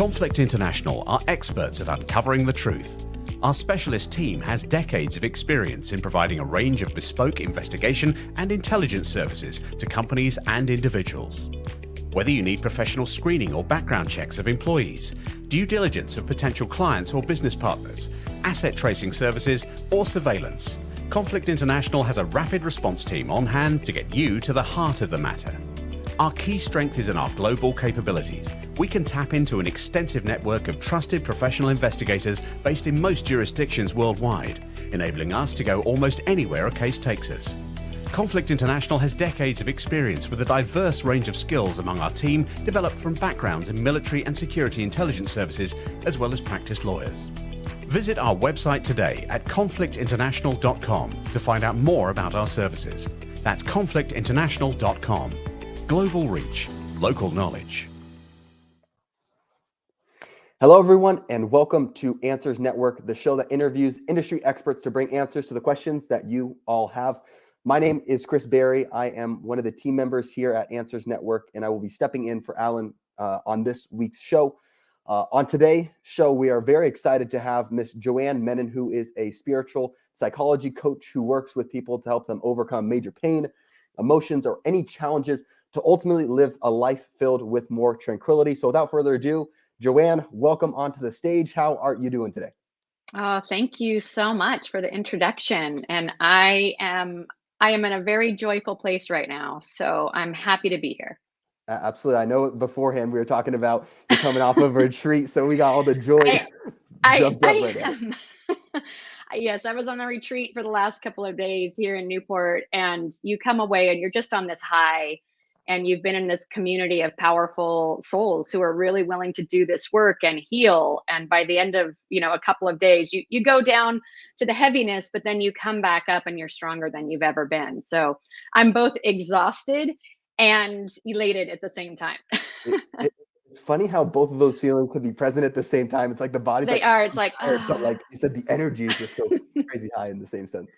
Conflict International are experts at uncovering the truth. Our specialist team has decades of experience in providing a range of bespoke investigation and intelligence services to companies and individuals. Whether you need professional screening or background checks of employees, due diligence of potential clients or business partners, asset tracing services, or surveillance, Conflict International has a rapid response team on hand to get you to the heart of the matter. Our key strength is in our global capabilities. We can tap into an extensive network of trusted professional investigators based in most jurisdictions worldwide, enabling us to go almost anywhere a case takes us. Conflict International has decades of experience with a diverse range of skills among our team, developed from backgrounds in military and security intelligence services, as well as practiced lawyers. Visit our website today at conflictinternational.com to find out more about our services. That's conflictinternational.com. Global reach, local knowledge. Hello, everyone, and welcome to Answers Network, the show that interviews industry experts to bring answers to the questions that you all have. My name is Chris Berry. I am one of the team members here at Answers Network, and I will be stepping in for Alan on this week's show. On today's show, we are very excited to have Miss Joanne Menon, who is a spiritual psychology coach who works with people to help them overcome major pain, emotions, or any challenges to ultimately live a life filled with more tranquility. So without further ado, Joanne, welcome onto the stage. How are you doing today? Oh, thank you so much for the introduction. And I am in a very joyful place right now. So I'm happy to be here. Absolutely. I know beforehand we were talking about you coming off of a retreat, so we got all the joy jumped up right am. Yes, I was on a retreat for the last couple of days here in Newport, and you come away and you're just on this high, and you've been in this community of powerful souls who are really willing to do this work and heal. And by the end of, a couple of days, you go down to the heaviness, but then you come back up and you're stronger than you've ever been. So I'm both exhausted and elated at the same time. It's funny how both of those feelings could be present at the same time. It's like the body's It's like, but like you said, the energy is just so crazy high in the same sense.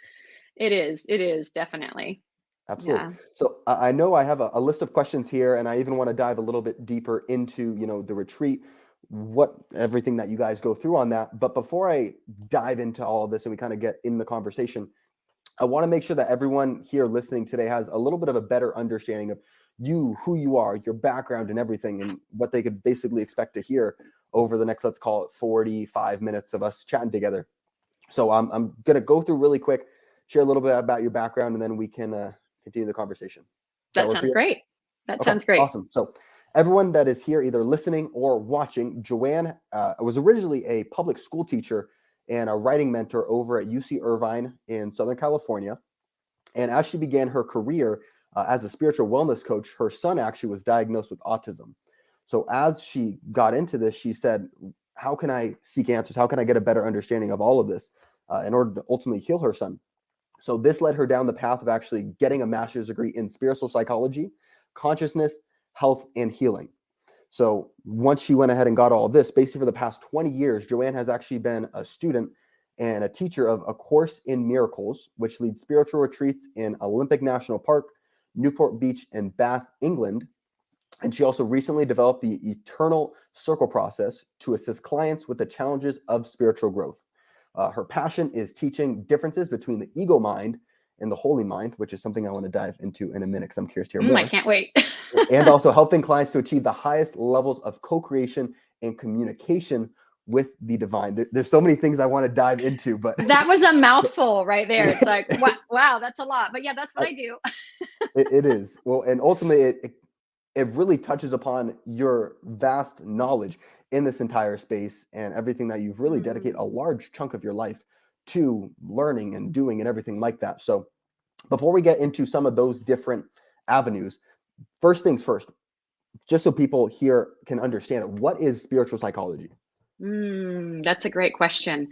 It is definitely. Absolutely. Yeah. So I know I have a list of questions here, and I even want to dive a little bit deeper into, the retreat, everything that you guys go through on that. But before I dive into all of this and we kind of get in the conversation, I want to make sure that everyone here listening today has a little bit of a better understanding of you, who you are, your background and everything, and what they could basically expect to hear over the next, let's call it 45 minutes of us chatting together. So I'm going to go through really quick, share a little bit about your background, and then we can continue the conversation. That sounds great. Sounds great. Awesome. So everyone that is here, either listening or watching, Joanne was originally a public school teacher and a writing mentor over at UC Irvine in Southern California. And as she began her career as a spiritual wellness coach, her son actually was diagnosed with autism. So as she got into this, she said, how can I seek answers? How can I get a better understanding of all of this in order to ultimately heal her son? So this led her down the path of actually getting a master's degree in spiritual psychology, consciousness, health, and healing. So once she went ahead and got all of this, basically for the past 20 years, Joanne has actually been a student and a teacher of A Course in Miracles, which leads spiritual retreats in Olympic National Park, Newport Beach, and Bath, England. And she also recently developed the Eternal Circle process to assist clients with the challenges of spiritual growth. Her passion is teaching differences between the ego mind and the holy mind, which is something I want to dive into in a minute because I'm curious to hear more. I can't wait. And also helping clients to achieve the highest levels of co-creation and communication with the divine. There's so many things I want to dive into, but that was a mouthful right there. It's like, wow, that's a lot. But yeah, that's what I do. It is. Well, and ultimately it really touches upon your vast knowledge in this entire space and everything that you've really dedicated a large chunk of your life to learning and doing and everything like that. So before we get into some of those different avenues, first things first, just so people here can understand it, what is spiritual psychology? That's a great question.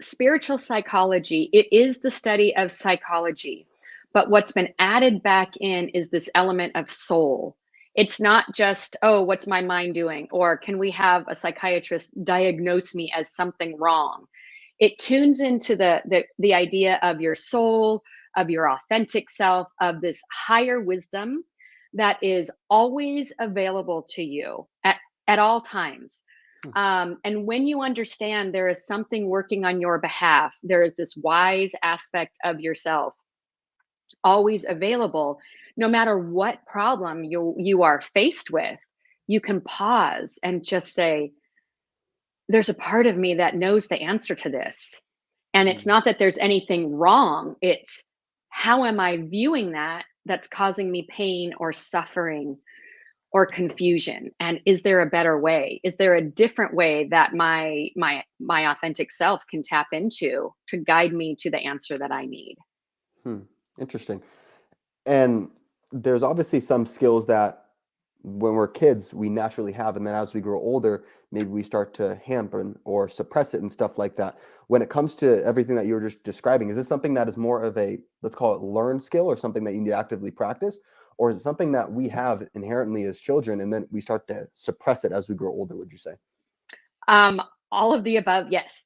Spiritual psychology, it is the study of psychology, but what's been added back in is this element of soul. It's not just, oh, what's my mind doing? Or can we have a psychiatrist diagnose me as something wrong? It tunes into the idea of your soul, of your authentic self, of this higher wisdom that is always available to you at at all times. And when you understand there is something working on your behalf, there is this wise aspect of yourself always available, no matter what problem you are faced with, you can pause and just say, there's a part of me that knows the answer to this. And it's Mm. not that there's anything wrong. It's how am I viewing that that's causing me pain or suffering or confusion? And is there a better way? Is there a different way that my authentic self can tap into to guide me to the answer that I need? Hmm. Interesting. And there's obviously some skills that when we're kids, we naturally have. And then as we grow older, maybe we start to hamper or suppress it and stuff like that. When it comes to everything that you were just describing, is this something that is more of a, let's call it learned skill or something that you need to actively practice? Or is it something that we have inherently as children and then we start to suppress it as we grow older, would you say? Um, all of the above, yes.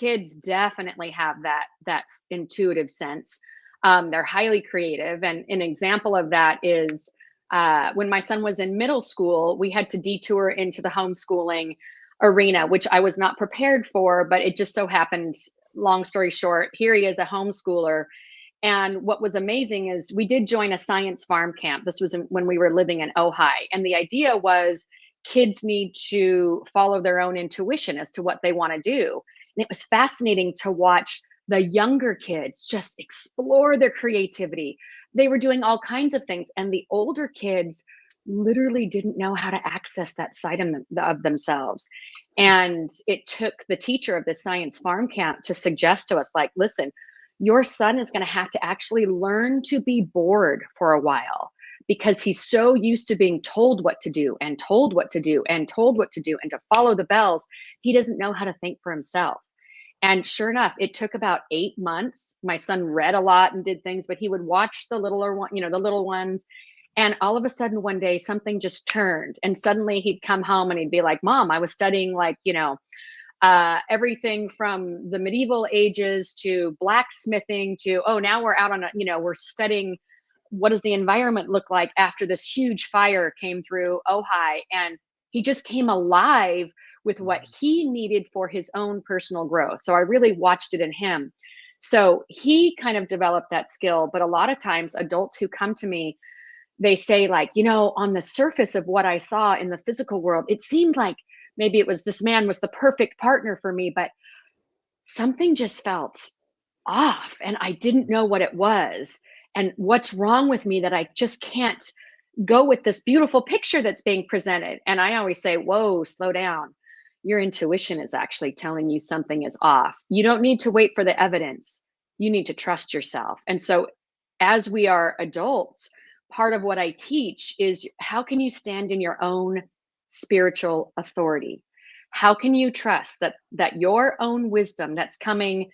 Kids definitely have that intuitive sense. They're highly creative, and an example of that is when my son was in middle school, we had to detour into the homeschooling arena, which I was not prepared for, but it just so happened. Long story short, here he is, a homeschooler. And what was amazing is we did join a science farm camp. This was when we were living in Ojai. And the idea was kids need to follow their own intuition as to what they want to do. And it was fascinating to watch the younger kids just explore their creativity. They were doing all kinds of things. And the older kids literally didn't know how to access that side of themselves. And it took the teacher of the science farm camp to suggest to us, like, listen, your son is going to have to actually learn to be bored for a while because he's so used to being told what to do and told what to do and told what to do and to follow the bells. He doesn't know how to think for himself. And sure enough, it took about 8 months. My son read a lot and did things, but he would watch the littler one, the little ones. And all of a sudden, one day, something just turned. And suddenly he'd come home and he'd be like, Mom, I was studying everything from the medieval ages to blacksmithing to, oh, now we're out on we're studying what does the environment look like after this huge fire came through Ojai. And he just came alive with what he needed for his own personal growth. So I really watched it in him. So he kind of developed that skill. But a lot of times adults who come to me, they say, like, on the surface of what I saw in the physical world, it seemed like maybe it was this man was the perfect partner for me, but something just felt off and I didn't know what it was. And what's wrong with me that I just can't go with this beautiful picture that's being presented? And I always say, whoa, slow down. Your intuition is actually telling you something is off. You don't need to wait for the evidence. You need to trust yourself. And so, as we are adults, part of what I teach is how can you stand in your own spiritual authority? How can you trust that your own wisdom that's coming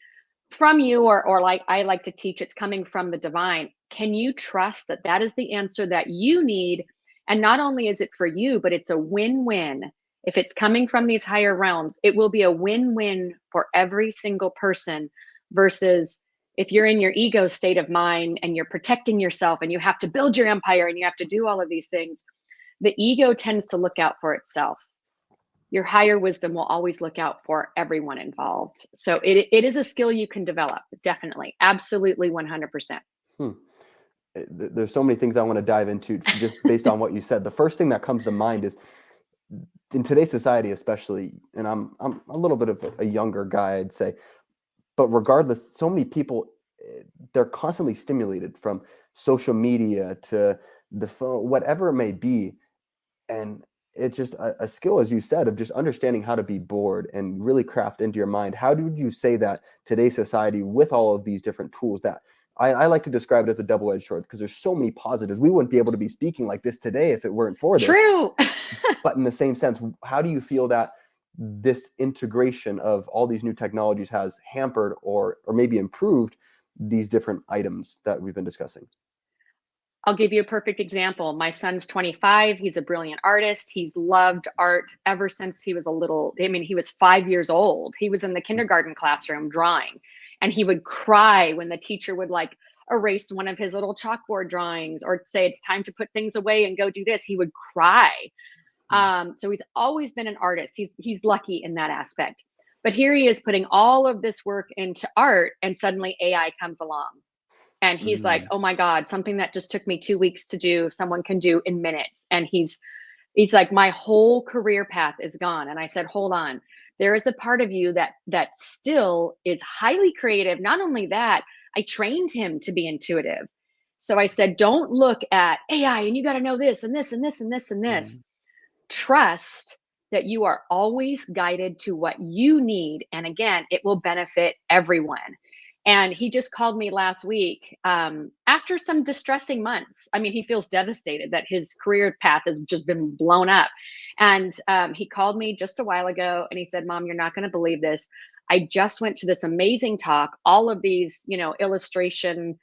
from you, or like I like to teach, it's coming from the divine? Can you trust that that is the answer that you need? And not only is it for you, but it's a win-win. If it's coming from these higher realms, it will be a win-win for every single person, versus if you're in your ego state of mind and you're protecting yourself and you have to build your empire and you have to do all of these things, the ego tends to look out for itself. Your higher wisdom will always look out for everyone involved. So it is a skill you can develop. Definitely. Absolutely. 100%. Hmm. There's so many things I want to dive into just based on what you said. The first thing that comes to mind is in today's society, especially, and I'm a little bit of a younger guy, I'd say, but regardless, so many people, they're constantly stimulated from social media to the phone, whatever it may be. And it's just a skill, as you said, of just understanding how to be bored and really craft into your mind. How would you say that today's society, with all of these different tools, that I like to describe it as a double-edged sword, because there's so many positives. We wouldn't be able to be speaking like this today if it weren't for this. True. But in the same sense, how do you feel that this integration of all these new technologies has hampered or maybe improved these different items that we've been discussing? I'll give you a perfect example. My son's 25. He's a brilliant artist. He's loved art ever since he was he was 5 years old. He was in the kindergarten classroom drawing, and he would cry when the teacher would, like, erase one of his little chalkboard drawings or say it's time to put things away and go do this, he would cry. So he's always been an artist. He's lucky in that aspect. But here he is putting all of this work into art, and suddenly AI comes along. And he's like, oh my God, something that just took me 2 weeks to do, someone can do in minutes. And he's like, my whole career path is gone. And I said, hold on. There is a part of you that still is highly creative. Not only that, I trained him to be intuitive. So I said, don't look at AI and you got to know this and this and this and this and this. Trust that you are always guided to what you need. And again, it will benefit everyone. And he just called me last week after some distressing months. I mean, he feels devastated that his career path has just been blown up. And he called me just a while ago and he said, Mom, you're not going to believe this. I just went to this amazing talk, all of these, illustration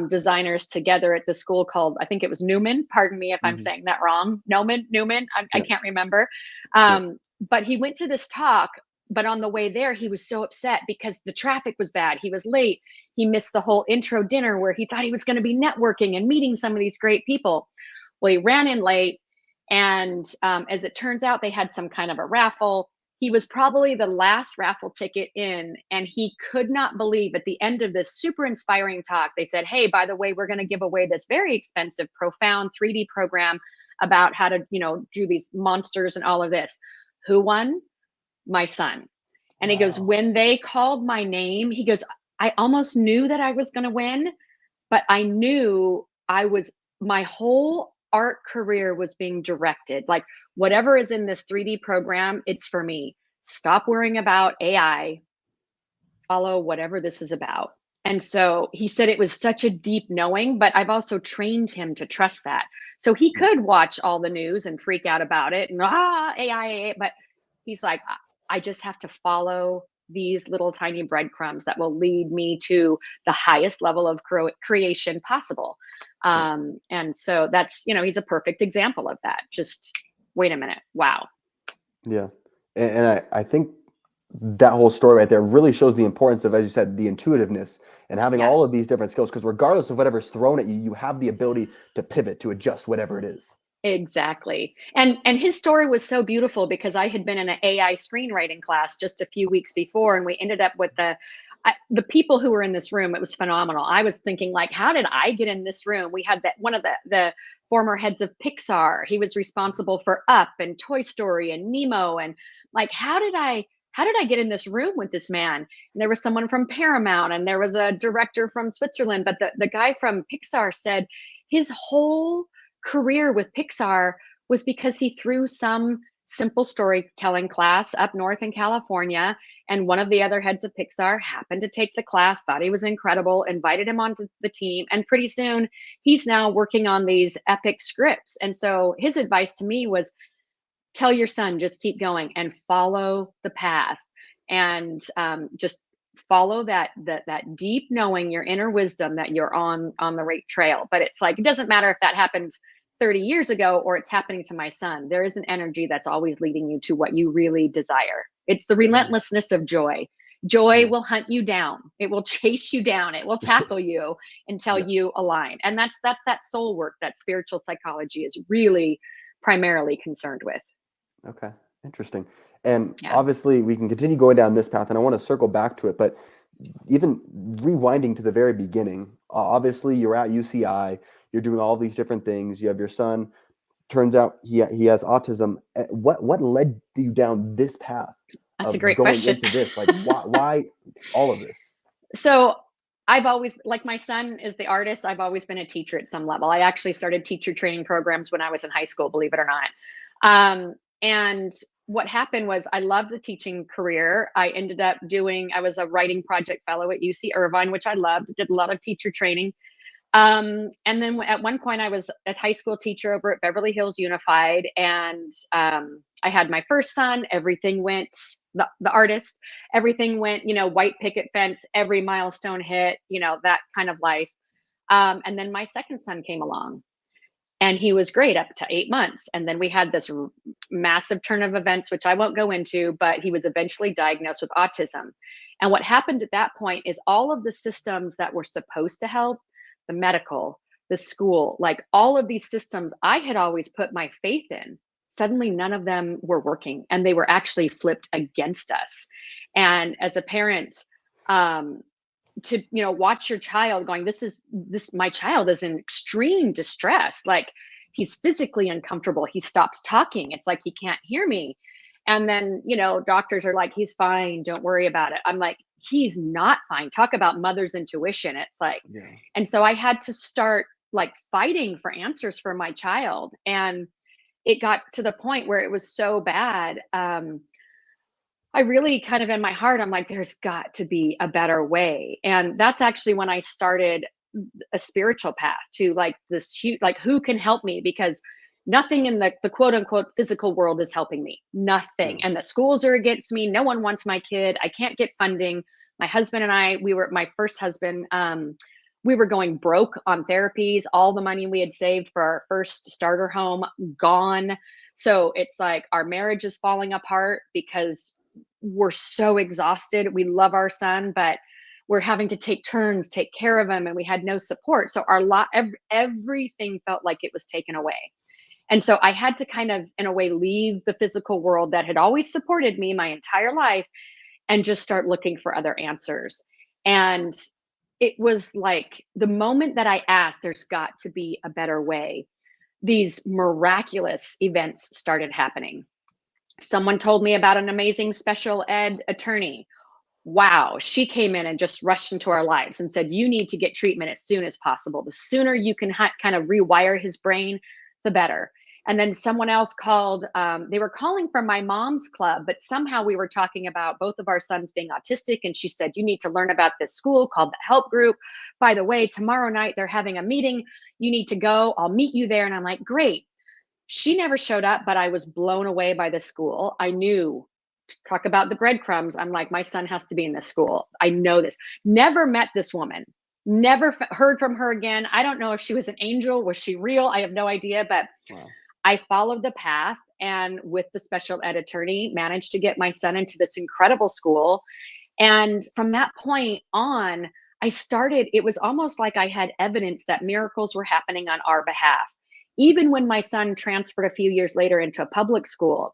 designers together at the school called, I think it was Newman. Pardon me if I'm saying that wrong. Newman. I can't remember. But he went to this talk, but on the way there, he was so upset because the traffic was bad. He was late. He missed the whole intro dinner where he thought he was going to be networking and meeting some of these great people. Well, he ran in late. And as it turns out, they had some kind of a raffle. He was probably the last raffle ticket in, and he could not believe at the end of this super inspiring talk, they said, hey, by the way, we're going to give away this very expensive, profound 3D program about how to, do these monsters and all of this. Who won? My son. And he goes, when they called my name, he goes, I almost knew that I was going to win, but I knew my whole art career was being directed. Like, whatever is in this 3D program, it's for me. Stop worrying about AI. Follow whatever this is about. And so he said it was such a deep knowing, but I've also trained him to trust that. So he could watch all the news and freak out about it and AI, but he's like, I just have to follow these little tiny breadcrumbs that will lead me to the highest level of creation possible. And so that's, he's a perfect example of that. Just wait a minute. Wow. Yeah. And I think that whole story right there really shows the importance of, as you said, the intuitiveness and having all of these different skills, because regardless of whatever's thrown at you, you have the ability to pivot, to adjust whatever it is. Exactly. And his story was so beautiful because I had been in an AI screenwriting class just a few weeks before, and we ended up with the people who were in this room. It was phenomenal. I was thinking, like, how did I get in this room? We had one of the former heads of Pixar. He was responsible for Up and Toy Story and Nemo. And like, how did I get in this room with this man? And there was someone from Paramount and there was a director from Switzerland. But the guy from Pixar said his whole career with Pixar was because he threw some simple storytelling class up north in California. And one of the other heads of Pixar happened to take the class, thought he was incredible, invited him onto the team. And pretty soon he's now working on these epic scripts. And so his advice to me was, tell your son, just keep going and follow the path, and just follow that deep knowing, your inner wisdom that you're on the right trail. But it's like, it doesn't matter if that happened 30 years ago or it's happening to my son. There is an energy that's always leading you to what you really desire. It's the relentlessness of joy. Joy will hunt you down. It will chase you down. It will tackle you until you align. And that's that soul work that spiritual psychology is really primarily concerned with. Okay, interesting. And obviously we can continue going down this path, and I want to circle back to it, but even rewinding to the very beginning, obviously you're at UCI, you're doing all these different things. You have your son, turns out he has autism. What led you down this path? That's a great question. Into this, like why all of this? So I've always, like, my son is the artist. I've always been a teacher at some level. I actually started teacher training programs when I was in high school, believe it or not. And what happened was I loved the teaching career. I ended up I was a writing project fellow at UC Irvine, which I loved, did a lot of teacher training. And then at one point I was a high school teacher over at Beverly Hills Unified. And I had my first son, everything went, the artist, everything went, white picket fence, every milestone hit, that kind of life. And then my second son came along. And he was great up to 8 months. And then we had this massive turn of events, which I won't go into, but he was eventually diagnosed with autism. And what happened at that point is all of the systems that were supposed to help the medical, the school, like all of these systems I had always put my faith in. Suddenly, none of them were working, and they were actually flipped against us. And as a parent, um, to watch your child going, this my child is in extreme distress, like he's physically uncomfortable, he stopped talking, it's like he can't hear me. And then doctors are like, he's fine, don't worry about it. I'm like, he's not fine. Talk about mother's intuition. It's like, Yeah. and so I had to start like fighting for answers for my child. And it got to the point where it was so bad. I really kind of in my heart, I'm like, there's got to be a better way. And that's actually when I started a spiritual path to like this huge, like, who can help me? Because nothing in the quote unquote physical world is helping me. Nothing. Yeah. And the schools are against me. No one wants my kid. I can't get funding. My husband and I, my first husband, we were going broke on therapies. All the money we had saved for our first starter home, gone. So it's like our marriage is falling apart because we're so exhausted. We love our son, but we're having to take turns, take care of him, and we had no support. So everything felt like it was taken away. And so I had to kind of, in a way, leave the physical world that had always supported me my entire life and just start looking for other answers. And it was like the moment that I asked, there's got to be a better way, these miraculous events started happening. Someone told me about an amazing special ed attorney. Wow, she came in and just rushed into our lives and said, you need to get treatment as soon as possible. The sooner you can kind of rewire his brain, the better. And then someone else called, they were calling from my mom's club, but somehow we were talking about both of our sons being autistic. And she said, you need to learn about this school called the Help Group. By the way, tomorrow night they're having a meeting. You need to go. I'll meet you there. And I'm like, great. She never showed up, but I was blown away by the school. I knew, talk about the breadcrumbs. I'm like, my son has to be in this school. I know this. Never met this woman. Never heard from her again. I don't know if she was an angel. Was she real? I have no idea. But Wow. I followed the path, and with the special ed attorney, managed to get my son into this incredible school. And from that point on, it was almost like I had evidence that miracles were happening on our behalf. Even when my son transferred a few years later into a public school,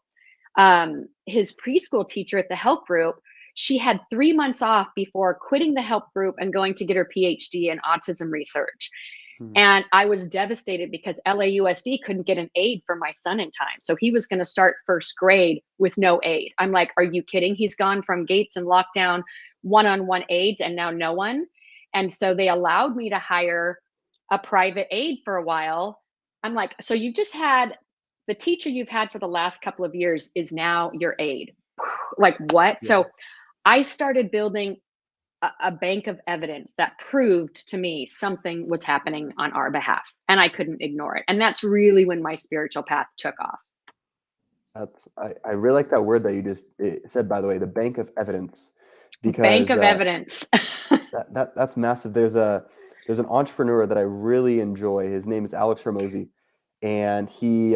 his preschool teacher at the help group, she had 3 months off before quitting the help group and going to get her PhD in autism research. And I was devastated because LAUSD couldn't get an aide for my son in time. So he was going to start first grade with no aide. I'm like, are you kidding? He's gone from gates and lockdown, one-on-one aides, and now no one. And so they allowed me to hire a private aide for a while. I'm like, so you just had the teacher you've had for the last couple of years is now your aide. Like what? Yeah. So I started building a bank of evidence that proved to me something was happening on our behalf, and I couldn't ignore it. And that's really when my spiritual path took off. I really like that word that you just said, by the way, the bank of evidence, because Bank of evidence. that's massive. There's an entrepreneur that I really enjoy. His name is Alex Hermosi, and he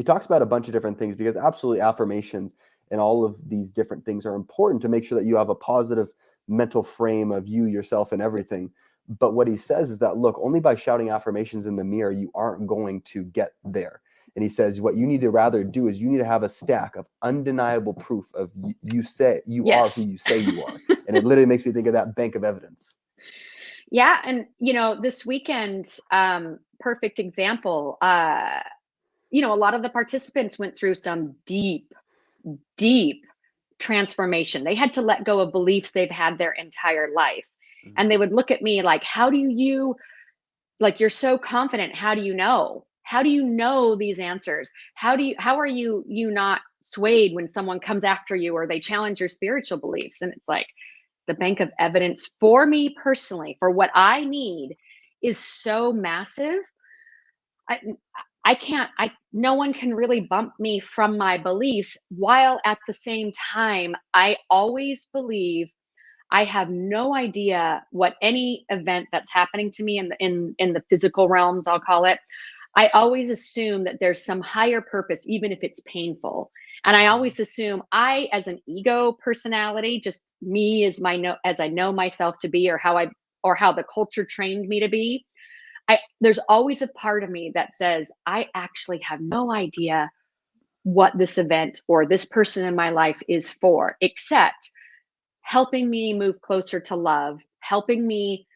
talks about a bunch of different things, because absolutely affirmations and all of these different things are important to make sure that you have a positive mental frame of you, yourself, and everything. But what he says is that, look, only by shouting affirmations in the mirror, you aren't going to get there. And he says, what you need to rather do is you need to have a stack of undeniable proof of you say you Yes. are who you say you are. And it literally makes me think of that bank of evidence. Yeah. And, this weekend, perfect example, a lot of the participants went through some deep transformation. They had to let go of beliefs they've had their entire life. And they would look at me like, how do you, like, you're so confident. How do you know? How do you know these answers? How are you not swayed when someone comes after you or they challenge your spiritual beliefs? And it's like, the bank of evidence for me personally, for what I need, is so massive. No one can really bump me from my beliefs, while at the same time, I always believe I have no idea what any event that's happening to me in the physical realms, I'll call it. I always assume that there's some higher purpose, even if it's painful. And I always assume as an ego personality, just me as I know myself to be, or how I've or how the culture trained me to be, there's always a part of me that says, I actually have no idea what this event or this person in my life is for, except helping me move closer to love, helping me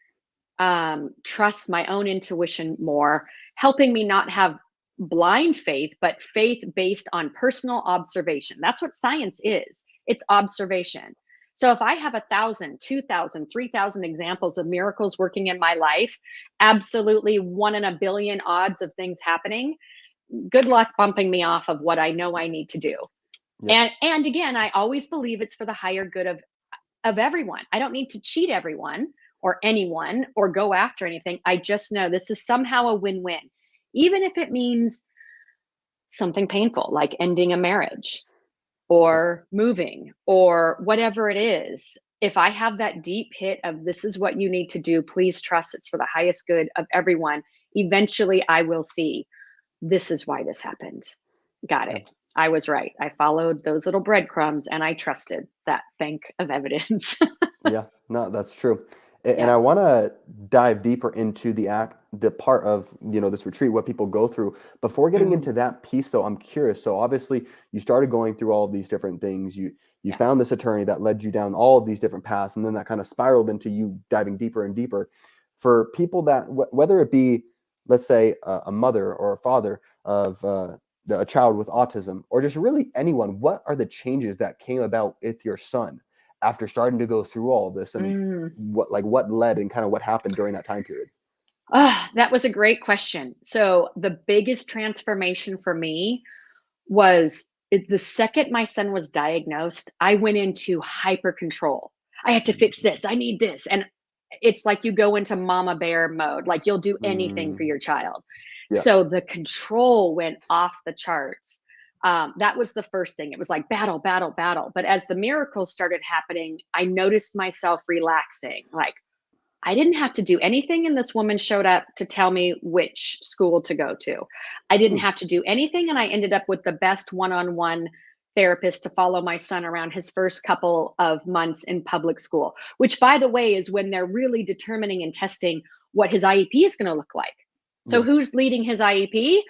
trust my own intuition more, helping me not have blind faith, but faith based on personal observation. That's what science is. It's observation. So if I have 1,000, 2,000, 3,000 examples of miracles working in my life, absolutely 1 in a billion odds of things happening, good luck bumping me off of what I know I need to do. Yeah. And again, I always believe it's for the higher good of everyone. I don't need to cheat everyone or anyone or go after anything. I just know this is somehow a win-win, even if it means something painful like ending a marriage or moving or whatever it is. If I have that deep hit of this is what you need to do, please trust it's for the highest good of everyone, eventually I will see this is why this happened. Got it. I was right. I followed those little breadcrumbs and I trusted that bank of evidence. Yeah, no, that's true. And Yeah. I want to dive deeper into the part of, this retreat, what people go through. Before getting Mhm. into that piece, though, I'm curious. So obviously, you started going through all of these different things. You Yeah. found this attorney that led you down all of these different paths, and then that kind of spiraled into you diving deeper and deeper. For people that, whether it be, let's say, a mother or a father of a child with autism, or just really anyone, what are the changes that came about with your son after starting to go through all of this, and Mm. what led and kind of what happened during that time period? That was a great question. So the biggest transformation for me was the second my son was diagnosed, I went into hyper control. I had to fix this. I need this. And it's like you go into mama bear mode, like you'll do anything for Mm, your child. yeah. So the control went off the charts. That was the first thing. It was like battle, battle, battle. But as the miracles started happening, I noticed myself relaxing. Like, I didn't have to do anything, and this woman showed up to tell me which school to go to. I didn't Hmm. have to do anything, and I ended up with the best one-on-one therapist to follow my son around his first couple of months in public school, which, by the way, is when they're really determining and testing what his IEP is gonna look like. So Yeah. who's leading his IEP?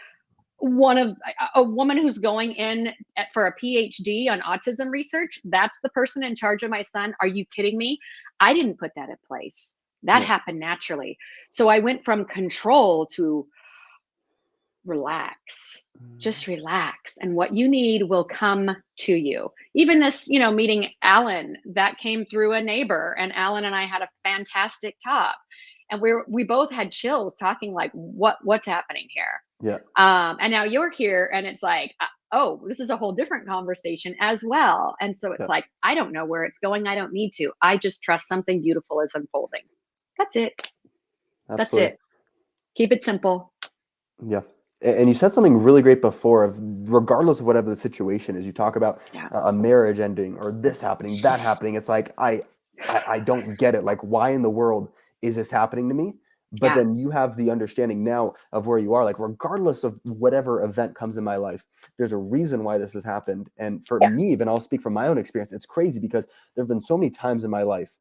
One of a woman who's going in for a PhD on autism research. That's the person in charge of my son. Are you kidding me? I didn't put that in place. That Yeah. happened naturally. So I went from control to relax. Mm, Just relax, and what you need will come to you. Even this, meeting Alan, that came through a neighbor, and Alan and I had a fantastic talk. And we both had chills talking like, what's happening here? yeah. And now you're here, and it's like, oh, this is a whole different conversation as well. And so it's Yeah. like, I don't know where it's going. I don't need to. I just trust something beautiful is unfolding. That's it. That's Absolutely. it. Keep it simple. Yeah. And you said something really great before of regardless of whatever the situation is, you talk about Yeah. a marriage ending or this happening, that happening. It's like, I don't get it. Like, why in the world is this happening to me? But Yeah. then you have the understanding now of where you are. Like, regardless of whatever event comes in my life, there's a reason why this has happened. And for Yeah. me, even I'll speak from my own experience, it's crazy because there have been so many times in my life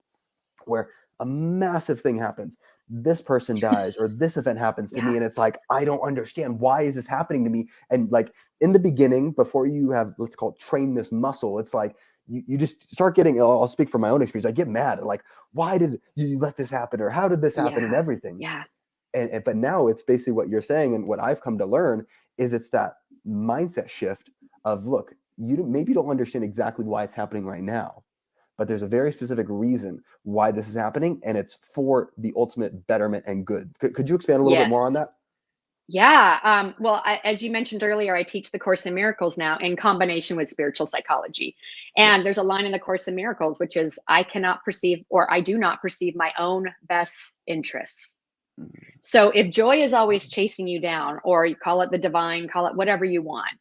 where a massive thing happens, this person dies, or this event happens to Yeah. me, and it's like, I don't understand, why is this happening to me? And like, in the beginning, before you have, let's call it, train this muscle, it's like you just start getting, I'll speak from my own experience, I get mad, like, why did you let this happen, or how did this happen, and Yeah. everything. Yeah. And but now it's basically what you're saying, and what I've come to learn is it's that mindset shift of, look, maybe you don't understand exactly why it's happening right now, but there's a very specific reason why this is happening, and it's for the ultimate betterment and good. Could you expand a little bit Yes. more on that? Yeah. Well, as you mentioned earlier, I teach the Course in Miracles now in combination with spiritual psychology. Yeah. And there's a line in the Course in Miracles, which is, I cannot perceive, or I do not perceive my own best interests. Mhm. So if joy is always chasing you down, or you call it the divine, call it whatever you want,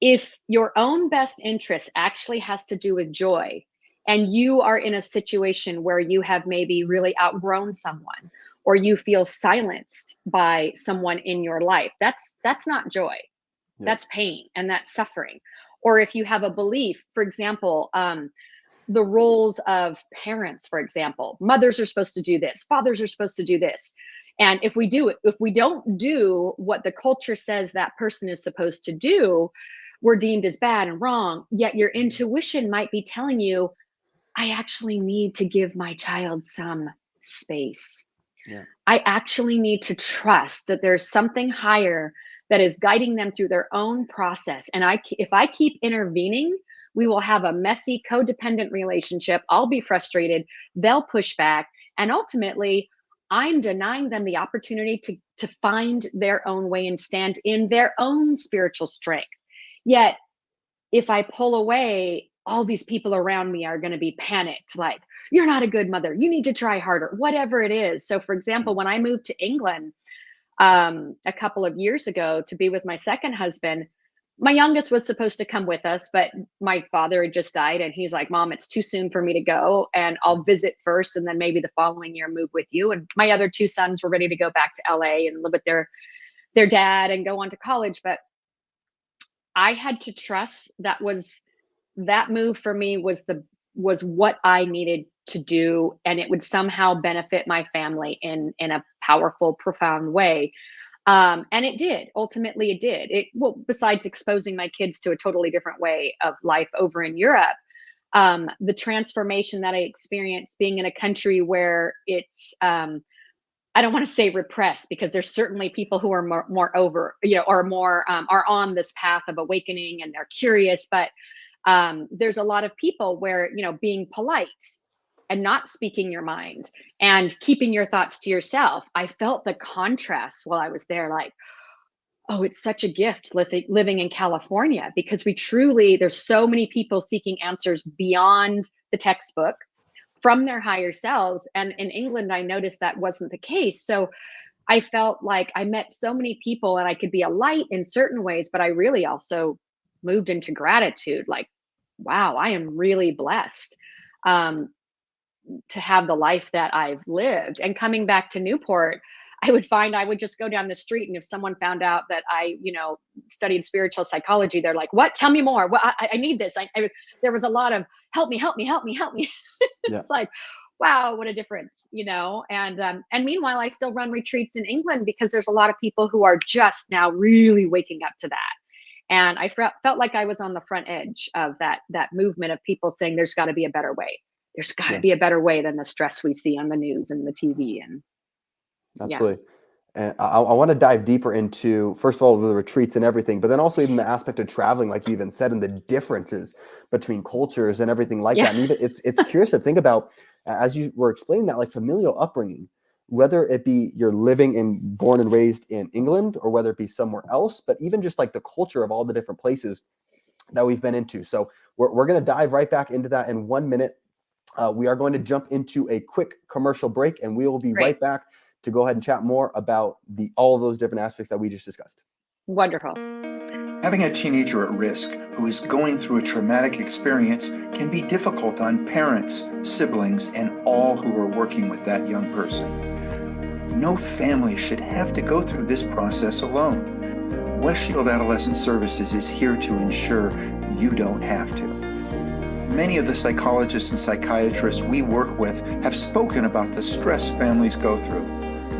if your own best interest actually has to do with joy, and you are in a situation where you have maybe really outgrown someone, or you feel silenced by someone in your life, that's not joy. Yeah. That's pain and that's suffering. Or if you have a belief, for example, the roles of parents, for example. Mothers are supposed to do this, fathers are supposed to do this. And if we don't do what the culture says that person is supposed to do, we're deemed as bad and wrong. Yet your intuition might be telling you, I actually need to give my child some space. Yeah. I actually need to trust that there's something higher that is guiding them through their own process. And if I keep intervening, we will have a messy, codependent relationship. I'll be frustrated. They'll push back. And ultimately, I'm denying them the opportunity to find their own way and stand in their own spiritual strength. Yet, if I pull away, all these people around me are going to be panicked, like, you're not a good mother. You need to try harder, whatever it is. So, for example, when I moved to England a couple of years ago to be with my second husband, my youngest was supposed to come with us, but my father had just died. And he's like, Mom, it's too soon for me to go. And I'll visit first. And then maybe the following year move with you. And my other two sons were ready to go back to LA and live with their dad and go on to college. But I had to trust that move for me was what I needed to do, and it would somehow benefit my family in a powerful, profound way. And it did. Ultimately, it did. Besides exposing my kids to a totally different way of life over in Europe, the transformation that I experienced being in a country where it's I don't want to say repressed, because there's certainly people who are more over, or more are on this path of awakening and they're curious, but there's a lot of people where, being polite and not speaking your mind and keeping your thoughts to yourself. I felt the contrast while I was there, like, oh, it's such a gift living in California, because there's so many people seeking answers beyond the textbook from their higher selves. And in England, I noticed that wasn't the case. So I felt like I met so many people and I could be a light in certain ways, but I really also moved into gratitude. Like, wow, I am really blessed to have the life that I've lived. And coming back to Newport, I would just go down the street, and if someone found out that I, studied spiritual psychology, they're like, "What? Tell me more. Well, I need this." There was a lot of help me, help me, help me, help me. Yeah. It's like, wow, what a difference, And meanwhile, I still run retreats in England because there's a lot of people who are just now really waking up to that. And I felt like I was on the front edge of that movement of people saying, "There's got to be a better way. There's got to be a better way than the stress we see on the news and the TV." And absolutely. And I want to dive deeper into, first of all, the retreats and everything, but then also even the aspect of traveling, like you even said, and the differences between cultures and everything like that. And even it's curious to think about, as you were explaining that, like familial upbringing, whether it be you're born and raised in England, or whether it be somewhere else, but even just like the culture of all the different places that we've been into. So we're going to dive right back into that in 1 minute. We are going to jump into a quick commercial break, and we will be right back to go ahead and chat more about all of those different aspects that we just discussed. Wonderful. Having a teenager at risk who is going through a traumatic experience can be difficult on parents, siblings, and all who are working with that young person. No family should have to go through this process alone. West Shield Adolescent Services is here to ensure you don't have to. Many of the psychologists and psychiatrists we work with have spoken about the stress families go through.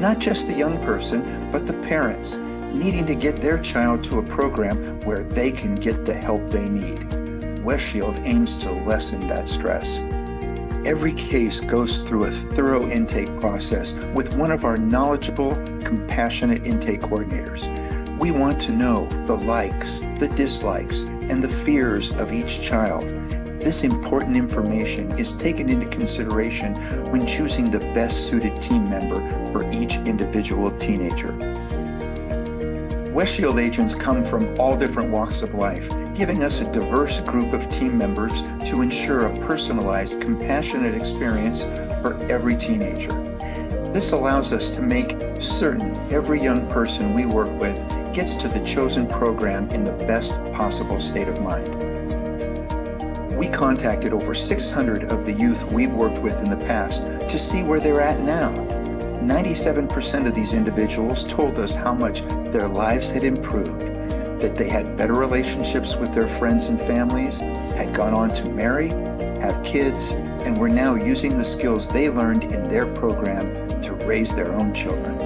Not just the young person, but the parents, needing to get their child to a program where they can get the help they need. West Shield aims to lessen that stress. Every case goes through a thorough intake process with one of our knowledgeable, compassionate intake coordinators. We want to know the likes, the dislikes, and the fears of each child. This important information is taken into consideration when choosing the best suited team member for each individual teenager. West Shield agents come from all different walks of life, giving us a diverse group of team members to ensure a personalized, compassionate experience for every teenager. This allows us to make certain every young person we work with gets to the chosen program in the best possible state of mind. We contacted over 600 of the youth we've worked with in the past to see where they're at now. 97% of these individuals told us how much their lives had improved, that they had better relationships with their friends and families, had gone on to marry, have kids, and were now using the skills they learned in their program to raise their own children.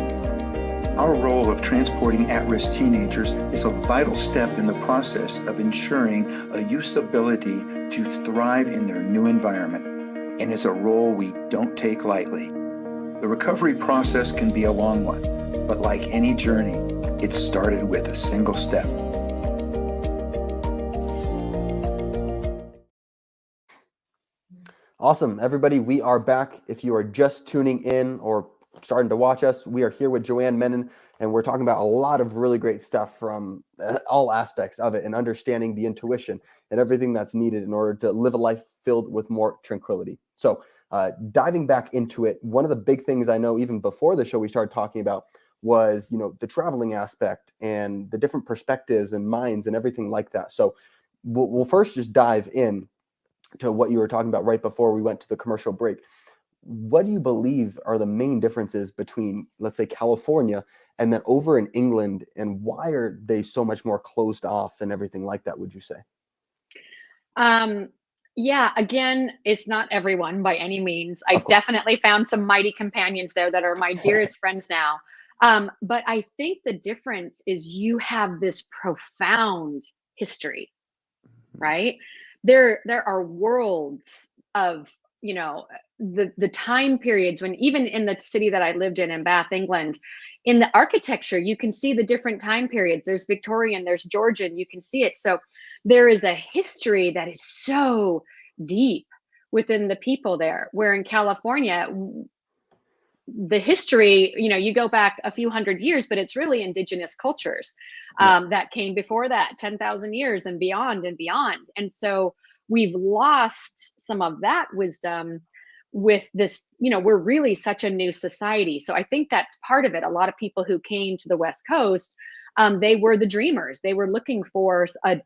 Our role of transporting at-risk teenagers is a vital step in the process of ensuring a youth's ability to thrive in their new environment, and is a role we don't take lightly. The recovery process can be a long one, but like any journey, it started with a single step. Awesome. Everybody, we are back. If you are just tuning in or starting to watch us, we are here with Joanne Menon, and we're talking about a lot of really great stuff from all aspects of it and understanding the intuition and everything that's needed in order to live a life filled with more tranquility. So diving back into it, one of the big things I know even before the show we started talking about was, the traveling aspect and the different perspectives and minds and everything like that. So we'll first just dive in to what you were talking about right before we went to the commercial break. What do you believe are the main differences between, let's say, California and then over in England, and why are they so much more closed off and everything like that, would you say? Yeah, again, it's not everyone by any means. Of I've course. definitely found some mighty companions there that are my dearest friends now. But I think the difference is you have this profound history, right? There are worlds of, the time periods when, even in the city that I lived in Bath, England, in the architecture, you can see the different time periods. There's Victorian, there's Georgian, you can see it. So there is a history that is so deep within the people there, where in California, the history, you go back a few hundred years, but it's really indigenous cultures that came before that, 10,000 years and beyond and beyond. And so we've lost some of that wisdom with this, we're really such a new society. So I think that's part of it. A lot of people who came to the West Coast, they were the dreamers. They were looking for a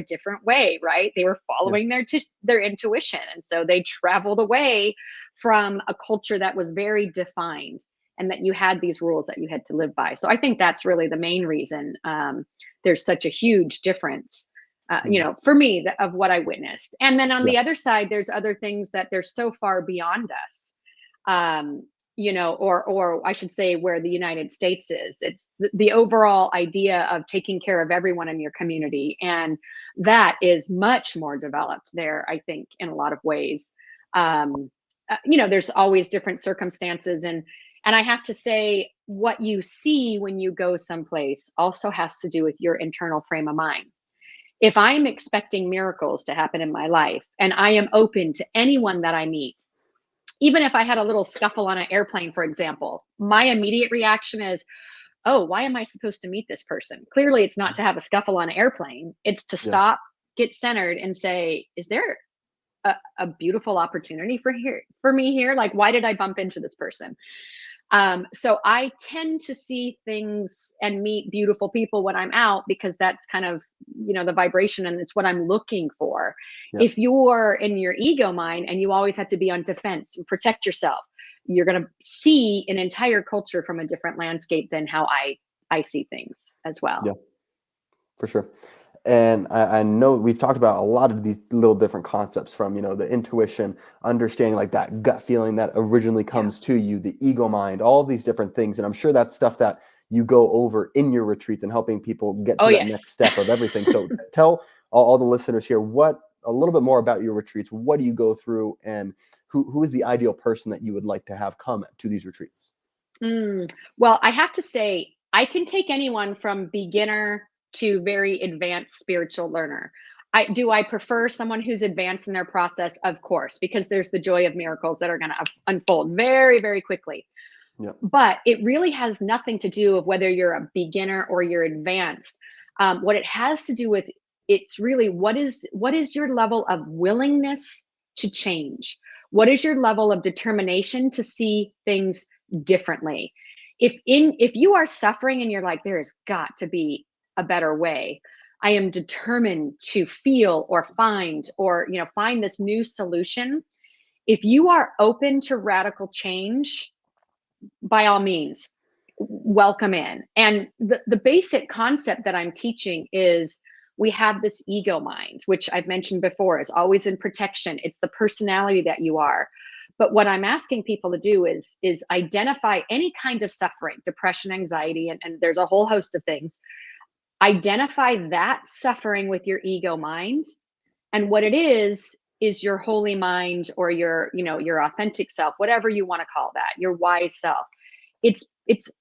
different way, right? They were following their intuition. And so they traveled away from a culture that was very defined, and that you had these rules that you had to live by. So I think that's really the main reason there's such a huge difference, for me, of what I witnessed. And then on the other side, there's other things that they're so far beyond us, or I should say where the United States is. It's the overall idea of taking care of everyone in your community. And that is much more developed there, I think, in a lot of ways. There's always different circumstances, and I have to say, what you see when you go someplace also has to do with your internal frame of mind. If I'm expecting miracles to happen in my life, and I am open to anyone that I meet, even if I had a little scuffle on an airplane, for example, my immediate reaction is, oh, why am I supposed to meet this person? Clearly, it's not to have a scuffle on an airplane. It's to stop, get centered, and say, is there a beautiful opportunity for me here? Like, why did I bump into this person? So I tend to see things and meet beautiful people when I'm out, because that's kind of, the vibration, and it's what I'm looking for. Yeah. If you're in your ego mind and you always have to be on defense and protect yourself, you're going to see an entire culture from a different landscape than how I see things as well. Yeah, for sure. And I know we've talked about a lot of these little different concepts, from, the intuition, understanding like that gut feeling that originally comes to you, the ego mind, all these different things. And I'm sure that's stuff that you go over in your retreats and helping people get to that next step of everything. So tell all the listeners here a little bit more about your retreats. What do you go through, and who is the ideal person that you would like to have come to these retreats? Well, I have to say, I can take anyone from beginner to very advanced spiritual learner. I prefer someone who's advanced in their process? Of course, because there's the joy of miracles that are going to unfold very, very quickly. Yeah. But it really has nothing to do with whether you're a beginner or you're advanced. What it has to do with, it's really what is your level of willingness to change? What is your level of determination to see things differently? If you are suffering and you're like, there has got to be a better way, I am determined to feel or find this new solution. If you are open to radical change, by all means, welcome in. And the basic concept that I'm teaching is we have this ego mind, which I've mentioned before is always in protection. It's the personality that you are. But what I'm asking people to do is identify any kind of suffering, depression, anxiety, and there's a whole host of things. Identify that suffering with your ego mind, and what it is your holy mind, or your, your authentic self, whatever you want to call that, your wise self. It's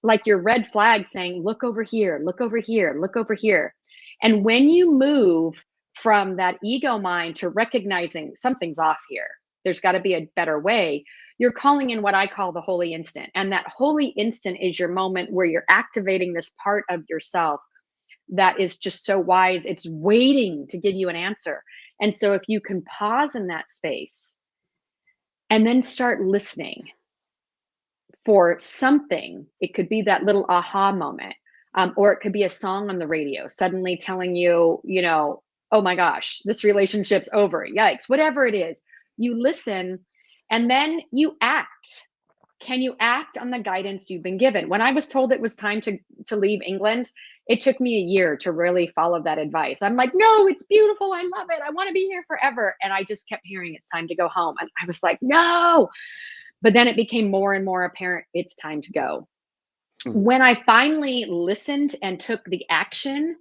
like your red flag saying, look over here, look over here, look over here. And when you move from that ego mind to recognizing something's off here, there's got to be a better way, you're calling in what I call the holy instant. And that holy instant is your moment where you're activating this part of yourself that is just so wise. It's waiting to give you an answer. And so if you can pause in that space and then start listening for something, it could be that little aha moment, or it could be a song on the radio suddenly telling you, oh my gosh, this relationship's over. Yikes, whatever it is, you listen and then you act. Can you act on the guidance you've been given? When I was told it was time to leave England, it took me a year to really follow that advice. I'm like, no, it's beautiful. I love it. I want to be here forever. And I just kept hearing it's time to go home. And I was like, no. But then it became more and more apparent it's time to go. When I finally listened and took the action,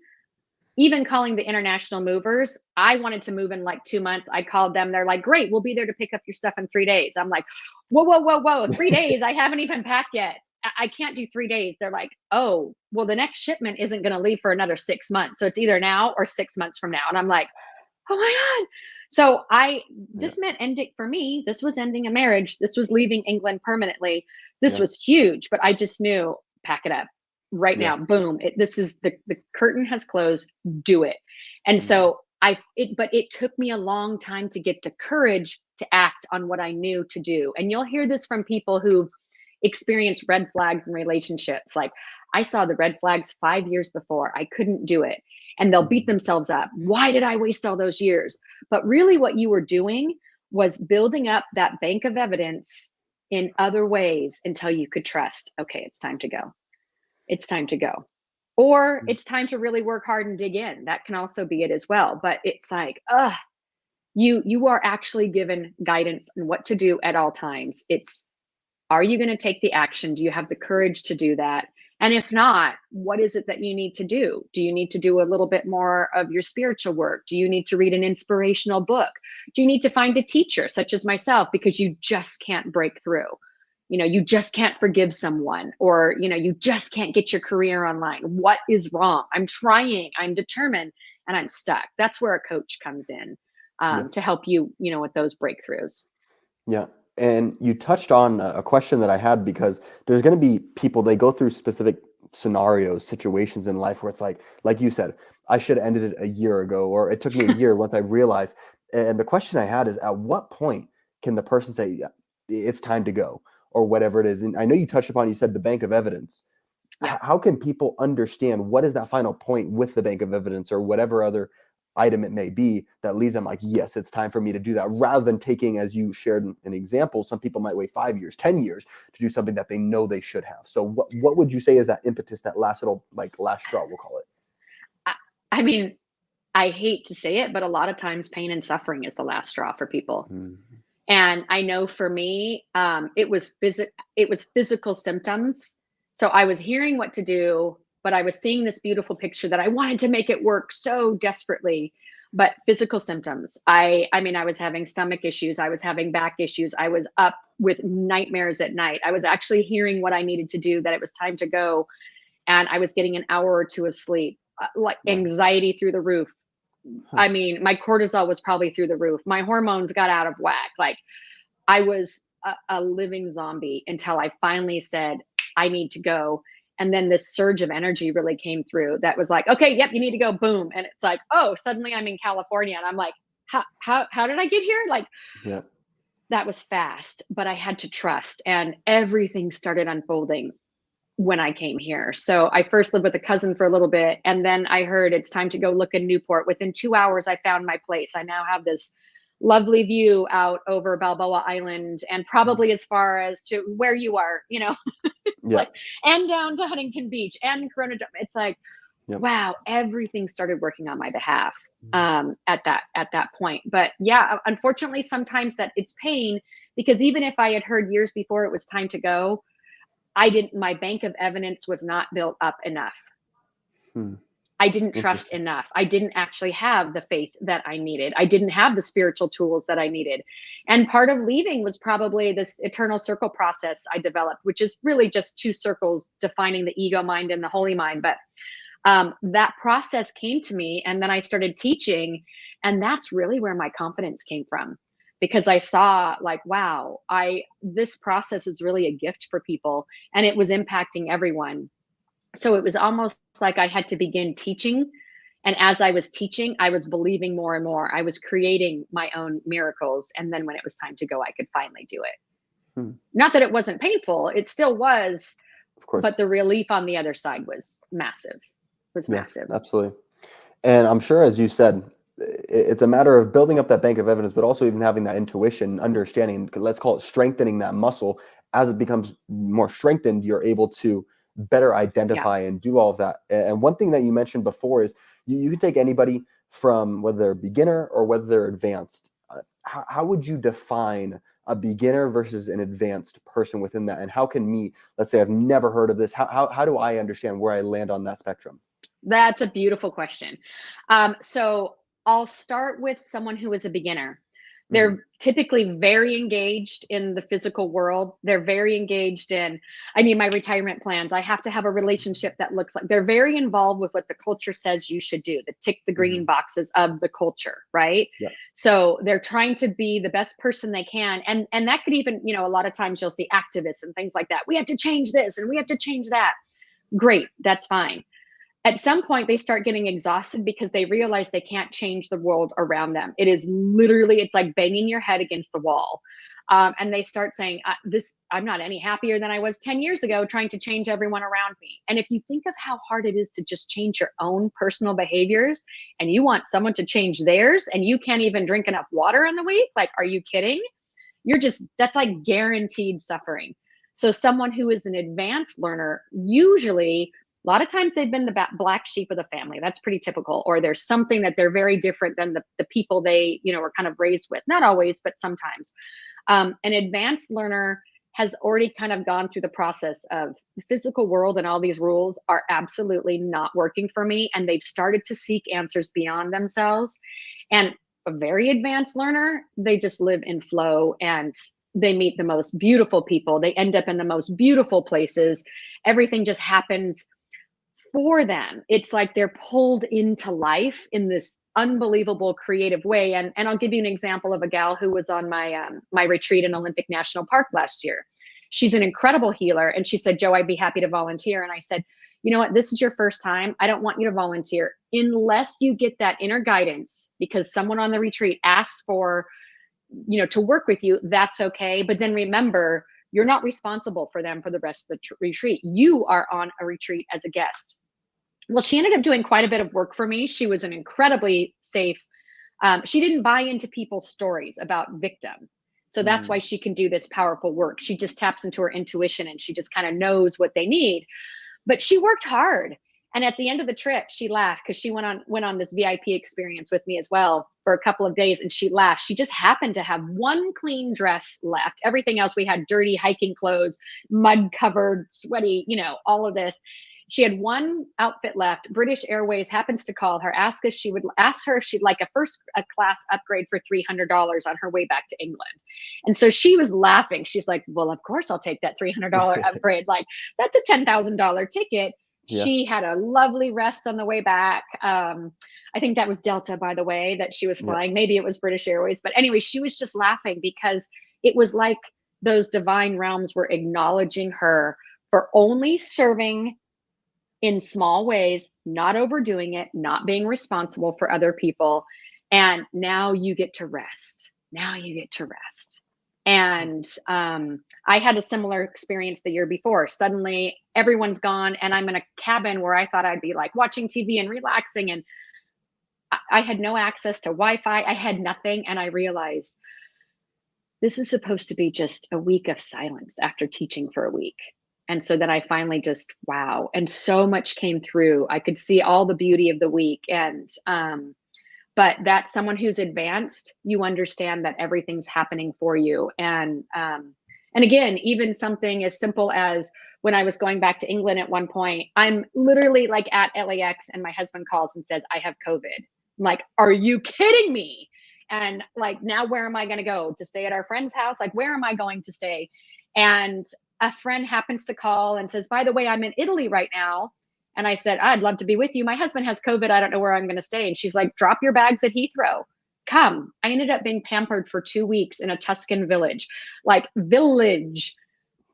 even calling the international movers, I wanted to move in like 2 months. I called them. They're like, great, we'll be there to pick up your stuff in 3 days. I'm like, whoa. 3 days? I haven't even packed yet. I can't do 3 days. They're like, oh, well, the next shipment isn't going to leave for another 6 months. So it's either now or 6 months from now. And I'm like, oh my God. So this meant ending for me. This was ending a marriage. This was leaving England permanently. This was huge, but I just knew, pack it up right now. Boom. This is the curtain has closed. Do it. And so but it took me a long time to get the courage to act on what I knew to do. And you'll hear this from people who've experienced red flags in relationships. Like, I saw the red flags 5 years before. I couldn't do it. And they'll beat themselves up. Why did I waste all those years? But really what you were doing was building up that bank of evidence in other ways until you could trust, okay, it's time to go. It's time to go. Or it's time to really work hard and dig in. That can also be it as well. But it's like, you are actually given guidance on what to do at all times. It's, are you going to take the action? Do you have the courage to do that? And if not, what is it that you need to do? Do you need to do a little bit more of your spiritual work? Do you need to read an inspirational book? Do you need to find a teacher such as myself, because you just can't break through? You just can't forgive someone, or, you just can't get your career online. What is wrong? I'm trying, I'm determined, and I'm stuck. That's where a coach comes in to help you, with those breakthroughs. Yeah. And you touched on a question that I had, because there's going to be people, they go through specific scenarios, situations in life where it's like you said, I should have ended it a year ago, or it took me a year once I realized. And the question I had is, at what point can the person say, yeah, it's time to go, or whatever it is? And I know you touched upon, you said the bank of evidence. Yeah. How can people understand what is that final point with the bank of evidence, or whatever other item it may be, that leads them like, yes, it's time for me to do that, rather than taking, as you shared an example, some people might wait 5 years, 10 years to do something that they know they should have. So what would you say is that impetus, that last little, last straw, we'll call it? I mean, I hate to say it, but a lot of times pain and suffering is the last straw for people. And I know for me, it was physical symptoms. So I was hearing what to do, but I was seeing this beautiful picture that I wanted to make it work so desperately. But physical symptoms, I mean, I was having stomach issues. I was having back issues. I was up with nightmares at night. I was actually hearing what I needed to do, that it was time to go. And I was getting an hour or two of sleep, like anxiety through the roof. I mean, my cortisol was probably through the roof. My hormones got out of whack. Like, I was a living zombie until I finally said, I need to go. And then this surge of energy really came through that was like, okay, yep, you need to go, boom. And it's like, oh, suddenly I'm in California. And I'm like, how did I get here? Like, that was fast, but I had to trust, and everything started unfolding when I came here. So I first lived with a cousin for a little bit, and then I heard it's time to go look in Newport. Within 2 hours, I found my place. I now have this lovely view out over Balboa Island, and probably as far as to where you are, it's like, and down to Huntington Beach and Corona. It's like, Yep. wow, everything started working on my behalf at that point. But yeah, unfortunately, sometimes that it's pain, because even if I had heard years before it was time to go, my bank of evidence was not built up enough. Hmm. I didn't trust Interesting. enough. I didn't actually have the faith that I needed. I didn't have the spiritual tools that I needed. And part of leaving was probably this eternal circle process I developed, which is really just two circles defining the ego mind and the holy mind. But that process came to me, and then I started teaching, and that's really where my confidence came from, because I saw, like, wow, I this process is really a gift for people, and it was impacting everyone. So it was almost like I had to begin teaching. And as I was teaching, I was believing more and more. I was creating my own miracles. And then when it was time to go, I could finally do it. Hmm. Not that it wasn't painful, it still was, Of course. but the relief on the other side was massive. Was Yeah, massive. absolutely. And I'm sure, as you said, it's a matter of building up that bank of evidence, but also even having that intuition, understanding, let's call it strengthening that muscle. As it becomes more strengthened, you're able to better Yeah. identify and do all of that. And one thing that you mentioned before is you can take anybody from whether they're beginner or whether they're advanced. How would you define a beginner versus an advanced person within that? And how can me, let's say I've never heard of this, how do I understand where I land on that spectrum? That's a beautiful question. So I'll start with someone who is a beginner. Hmm. They're typically very engaged in the physical world. They're very engaged in, I need my retirement plans. I have to have a relationship that looks like, they're very involved with what the culture says you should do, the tick the Hmm. green boxes of the culture, right? Yeah. So they're trying to be the best person they can. And that could even, a lot of times you'll see activists and things like that. We have to change this and we have to change that. Great, that's fine. At some point they start getting exhausted because they realize they can't change the world around them. It is literally, it's like banging your head against the wall. And they start saying, I'm not any happier than I was 10 years ago trying to change everyone around me. And if you think of how hard it is to just change your own personal behaviors, and you want someone to change theirs, and you can't even drink enough water in the week, like, are you kidding? That's like guaranteed suffering. So someone who is an advanced learner, usually a lot of times they've been the black sheep of the family. That's pretty typical. Or there's something that they're very different than the people they, were kind of raised with. Not always, but sometimes. An advanced learner has already kind of gone through the process of the physical world, and all these rules are absolutely not working for me. And they've started to seek answers beyond themselves. And a very advanced learner, they just live in flow, and they meet the most beautiful people. They end up in the most beautiful places. Everything just happens for them. It's like they're pulled into life in this unbelievable creative way. And I'll give you an example of a gal who was on my retreat in Olympic National Park last year. She's an incredible healer, and she said, "Joe, I'd be happy to volunteer." And I said, "You know what? This is your first time. I don't want you to volunteer unless you get that inner guidance, because someone on the retreat asks for, to work with you. That's okay. But then remember, you're not responsible for them for the rest of the retreat. You are on a retreat as a guest." Well, she ended up doing quite a bit of work for me. She was an incredibly safe. She didn't buy into people's stories about victim. So that's why Mm. she can do this powerful work. She just taps into her intuition, and she just kind of knows what they need. But she worked hard. And at the end of the trip, she laughed because she went on this VIP experience with me as well for a couple of days, and she laughed. She just happened to have one clean dress left. Everything else, we had dirty hiking clothes, mud covered, sweaty, all of this. She had one outfit left. British Airways happens to call her, ask her if she'd like a class upgrade for $300 on her way back to England. And so she was laughing. She's like, "Well, of course I'll take that $300 upgrade. Like, that's a $10,000 ticket." Yeah. She had a lovely rest on the way back. I think that was Delta, by the way, that she was Yeah. flying. Maybe it was British Airways. But anyway, she was just laughing because it was like those divine realms were acknowledging her for only serving in small ways, not overdoing it, not being responsible for other people. And now you get to rest. Now you get to rest. And I had a similar experience the year before. Suddenly, everyone's gone, and I'm in a cabin where I thought I'd be like watching TV and relaxing. And I had no access to Wi Fi. I had nothing. And I realized this is supposed to be just a week of silence after teaching for a week. And so then I finally just, wow. And so much came through. I could see all the beauty of the week. But that's someone who's advanced, you understand that everything's happening for you. And again, even something as simple as when I was going back to England at one point, I'm literally like at LAX and my husband calls and says, I have COVID. I'm like, are you kidding me? And like, now where am I going to go? To stay at our friend's house? Like, where am I going to stay? And a friend happens to call and says, by the way, I'm in Italy right now. And I said, I'd love to be with you. My husband has COVID. I don't know where I'm going to stay. And she's like, drop your bags at Heathrow. Come. I ended up being pampered for 2 weeks in a Tuscan village, like village.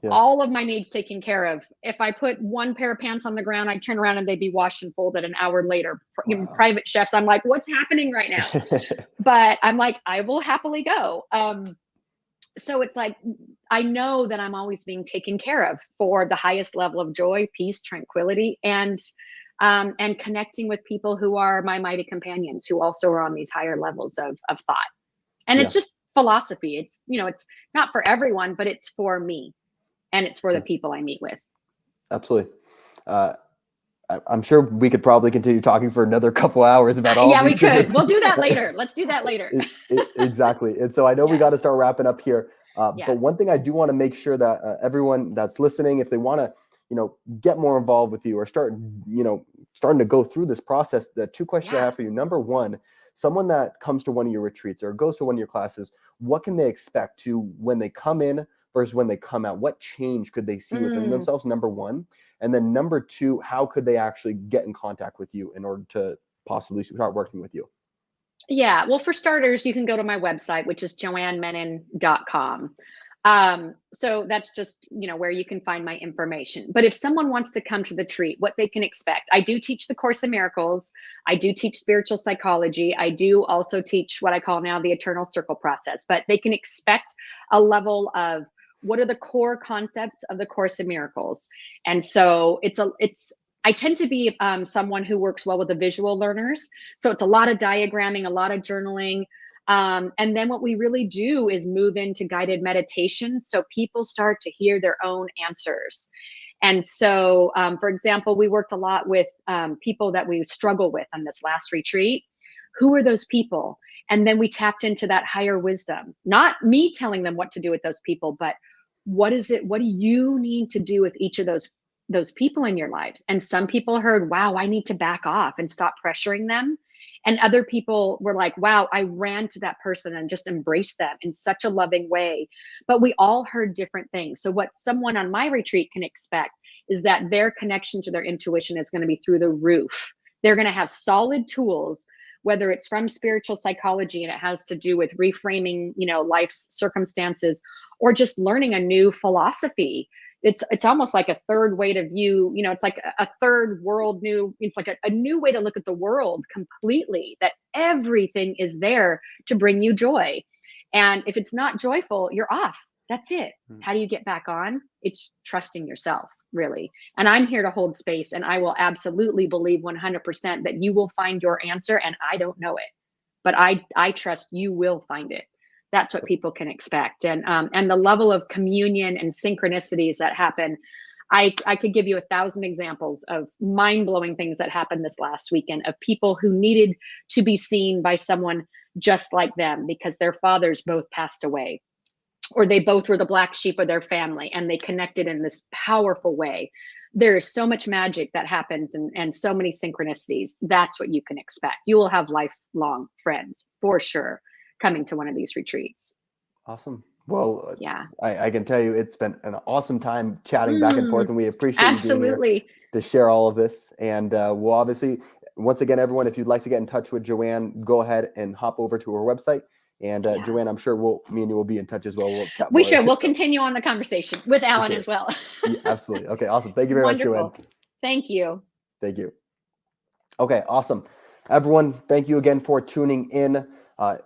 Yeah. All of my needs taken care of. If I put one pair of pants on the ground, I'd turn around and they'd be washed and folded an hour later. Even private chefs, I'm like, what's happening right now? But I'm like, I will happily go. So it's like, I know that I'm always being taken care of for the highest level of joy, peace, tranquility, and connecting with people who are my mighty companions, who also are on these higher levels of thought. And it's just philosophy. It's, it's not for everyone, but it's for me. And it's for the people I meet with. Absolutely. I'm sure we could probably continue talking for another couple hours about all. Yeah, we could. We'll do that later. Let's do that later. Exactly. And so I know we got to start wrapping up here. But one thing I do want to make sure that everyone that's listening, if they want to, get more involved with you or starting to go through this process, the 2 questions I have for you. Number one, someone that comes to one of your retreats or goes to one of your classes, what can they expect to when they come in versus when they come out? What change could they see within themselves? Number one. And then number two, how could they actually get in contact with you in order to possibly start working with you? Yeah. Well, for starters, you can go to my website, which is joannemenon.com. So that's just, where you can find my information. But if someone wants to come to the retreat, what they can expect, I do teach the Course in Miracles. I do teach spiritual psychology. I do also teach what I call now the eternal circle process, but they can expect a level of what are the core concepts of the Course in Miracles. And so I tend to be someone who works well with the visual learners. So it's a lot of diagramming, a lot of journaling. And then what we really do is move into guided meditation. So people start to hear their own answers. And so, for example, we worked a lot with people that we struggle with on this last retreat. Who are those people? And then we tapped into that higher wisdom, not me telling them what to do with those people, but what is it? What do you need to do with each of those people in your lives? And some people heard, wow, I need to back off and stop pressuring them. And other people were like, wow, I ran to that person and just embraced them in such a loving way. But we all heard different things. So what someone on my retreat can expect is that their connection to their intuition is going to be through the roof. They're going to have solid tools, whether it's from spiritual psychology and it has to do with reframing, life's circumstances, or just learning a new philosophy. It's almost like a third way to view, it's like a third world it's like a new way to look at the world completely, that everything is there to bring you joy. And if it's not joyful, you're off. That's it. How do you get back on? It's trusting yourself, really. And I'm here to hold space, and I will absolutely believe 100% that you will find your answer, and I don't know it, but I trust you will find it. That's what people can expect. And the level of communion and synchronicities that happen, I could give you 1,000 examples of mind-blowing things that happened this last weekend of people who needed to be seen by someone just like them because their fathers both passed away, or they both were the black sheep of their family, and they connected in this powerful way. There is so much magic that happens and so many synchronicities. That's what you can expect. You will have lifelong friends for sure coming to one of these retreats. Awesome. Well, yeah, I can tell you it's been an awesome time chatting back and forth, and we appreciate absolutely you being here to share all of this. And we'll obviously, once again, everyone, if you'd like to get in touch with Joanne, go ahead and hop over to her website. And Joanne, I'm sure me and you will be in touch as well. We'll chat more. We should. We'll continue on the conversation with Alan as well. Yeah, absolutely. Okay, awesome. Thank you very much, Joanne. Thank you. Thank you. Okay, awesome. Everyone, thank you again for tuning in.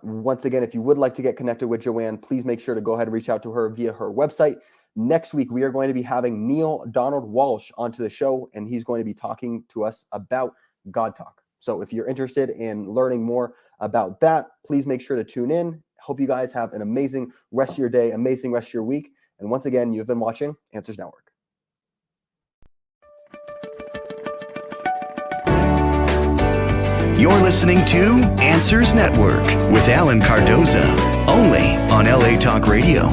Once again, if you would like to get connected with Joanne, please make sure to go ahead and reach out to her via her website. Next week, we are going to be having Neil Donald Walsh onto the show, and he's going to be talking to us about God Talk. So if you're interested in learning more about that, please make sure to tune in. Hope you guys have an amazing rest of your day, amazing rest of your week. And once again, you've been watching Answers Network. You're listening to Answers Network with Alan Cardoza, only on LA Talk Radio.